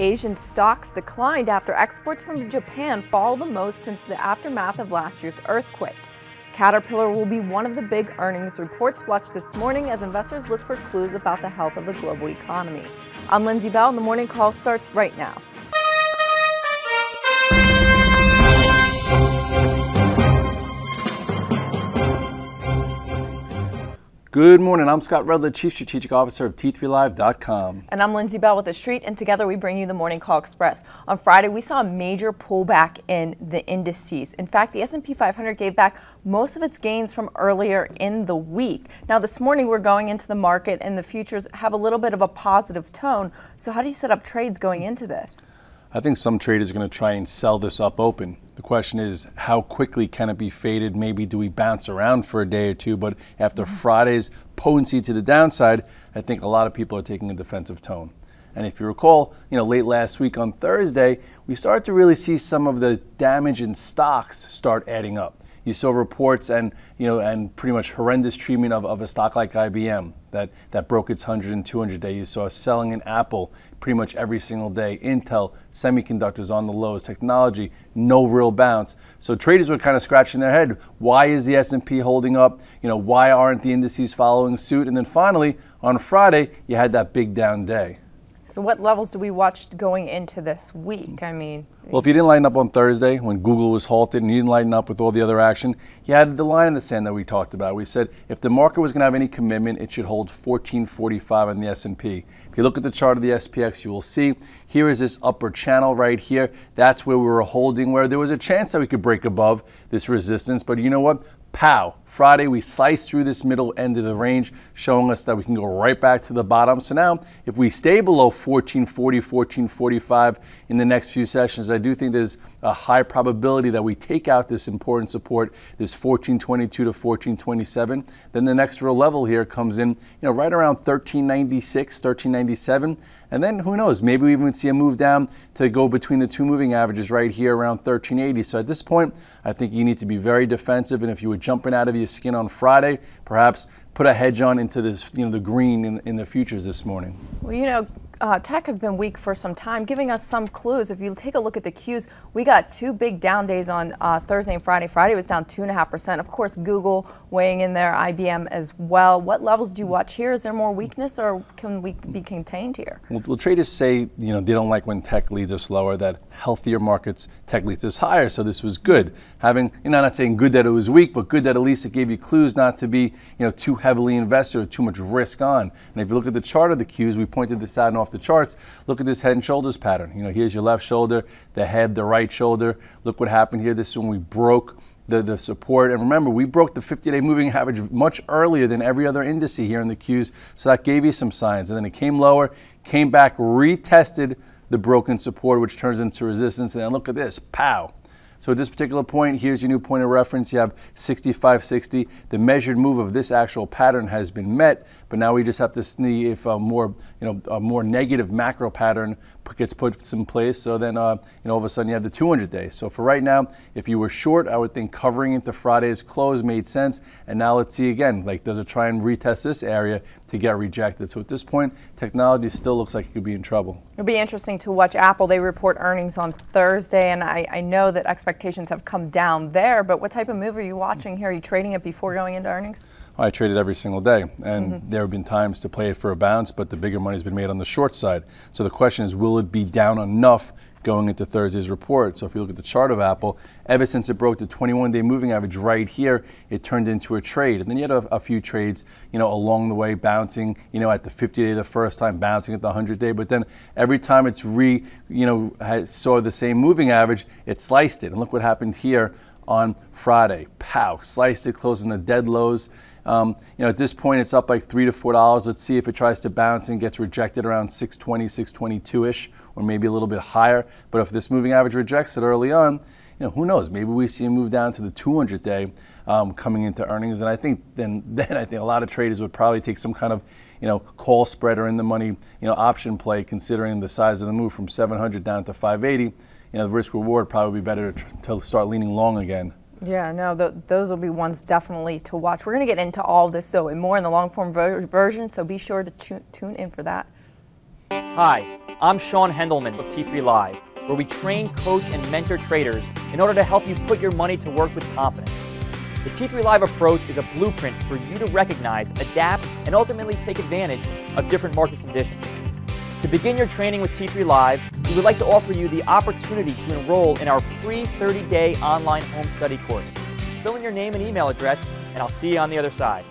Asian stocks declined after exports from Japan fall the most since the aftermath of last year's earthquake. Caterpillar will be one of the big earnings reports watched this morning as investors look for clues about the health of the global economy. I'm Lindsay Bell, and the morning call starts right now. Good morning, I'm Scott Rudler, Chief Strategic Officer of T3Live.com. And I'm Lindsay Bell with The Street, and together we bring you the Morning Call Express. On Friday, we saw a major pullback in the indices. In fact, the S&P 500 gave back most of its gains from earlier in the week. Now, this morning we're going into the market and the futures have a little bit of a positive tone. So how do you set up trades going into this? I think some traders are going to try and sell this up open. The question is, how quickly can it be faded? Maybe do we bounce around for a day or two? But after Friday's potency to the downside, I think a lot of people are taking a defensive tone. And if you recall, late last week on Thursday, we started to really see some of the damage in stocks start adding up. You saw reports and pretty much horrendous treatment of a stock like IBM that broke its 100 and 200 day. You saw selling in Apple pretty much every single day. Intel, semiconductors on the lows, technology, no real bounce. So traders were kind of scratching their head. Why is the S&P holding up? Why aren't the indices following suit? And then finally, on Friday, you had that big down day. So what levels do we watch going into this week? Well, if you didn't lighten up on Thursday when Google was halted and you didn't lighten up with all the other action, you had the line in the sand that we talked about. We said if the market was going to have any commitment, it should hold 1445 on the S&P. If you look at the chart of the SPX, you will see here is this upper channel right here. That's where we were holding, where there was a chance that we could break above this resistance. But you know what? Pow! Friday, we sliced through this middle end of the range, showing us that we can go right back to the bottom. So now, if we stay below 1440, 1445 in the next few sessions, I do think there's a high probability that we take out this important support, this 1422 to 1427. Then the next real level here comes in, right around 1396, 1397. And then who knows, maybe we even see a move down to go between the two moving averages right here around 1380. So at this point, I think you need to be very defensive. And if you were jumping out of your skin on Friday, perhaps put a hedge on into this, the green in the futures this morning. Well, tech has been weak for some time, giving us some clues. If you take a look at the cues, we got two big down days on Thursday and Friday. Friday was down 2.5%. Of course, Google weighing in there, IBM as well. What levels do you watch here? Is there more weakness, or can we be contained here? Well, traders say they don't like when tech leads us lower. That healthier markets, tech leads us higher. So this was good. Having, not saying good that it was weak, but good that at least it gave you clues not to be, too heavily invested or too much risk on. And if you look at the chart of the cues, we pointed this out and off the charts. Look at this head and shoulders pattern. Here's your left shoulder, the head, the right shoulder. Look what happened here. This is when we broke the support. And remember, we broke the 50-day moving average much earlier than every other indice here in the cues. So that gave you some signs. And then it came lower, came back, retested the broken support, which turns into resistance. And then look at this, pow. So at this particular point, here's your new point of reference. You have 65.60. The measured move of this actual pattern has been met, but now we just have to see if a more negative macro pattern gets put in place. So then, all of a sudden you have the 200 days. So for right now, if you were short, I would think covering into Friday's close made sense. And now let's see again, does it try and retest this area to get rejected? So at this point, technology still looks like it could be in trouble. It'll be interesting to watch Apple. They report earnings on Thursday, and I know that expectations have come down there, but what type of move are you watching here? Are you trading it before going into earnings? I trade it every single day, and there have been times to play it for a bounce, but the bigger money's been made on the short side. So the question is, will it be down enough going into Thursday's report? So if you look at the chart of Apple, ever since it broke the 21-day moving average right here, it turned into a trade. And then you had a few trades, along the way, bouncing, at the 50-day the first time, bouncing at the 100-day. But then every time it's saw the same moving average, it sliced it. And look what happened here on Friday. Pow, sliced it, closing the dead lows. At this point, it's up like $3 to $4. Let's see if it tries to bounce and gets rejected around 620, 622-ish, or maybe a little bit higher. But if this moving average rejects it early on, who knows? Maybe we see a move down to the 200-day coming into earnings. And I think then I think a lot of traders would probably take some kind of call spread or in the money option play, considering the size of the move from 700 down to 580. The risk reward probably be better to start leaning long again. Yeah, no, those will be ones definitely to watch. We're going to get into all of this, though, and more in the long-form version, so be sure to tune in for that. Hi, I'm Sean Hendelman of T3 Live, where we train, coach, and mentor traders in order to help you put your money to work with confidence. The T3 Live approach is a blueprint for you to recognize, adapt, and ultimately take advantage of different market conditions. To begin your training with T3 Live, we would like to offer you the opportunity to enroll in our free 30-day online home study course. Fill in your name and email address, and I'll see you on the other side.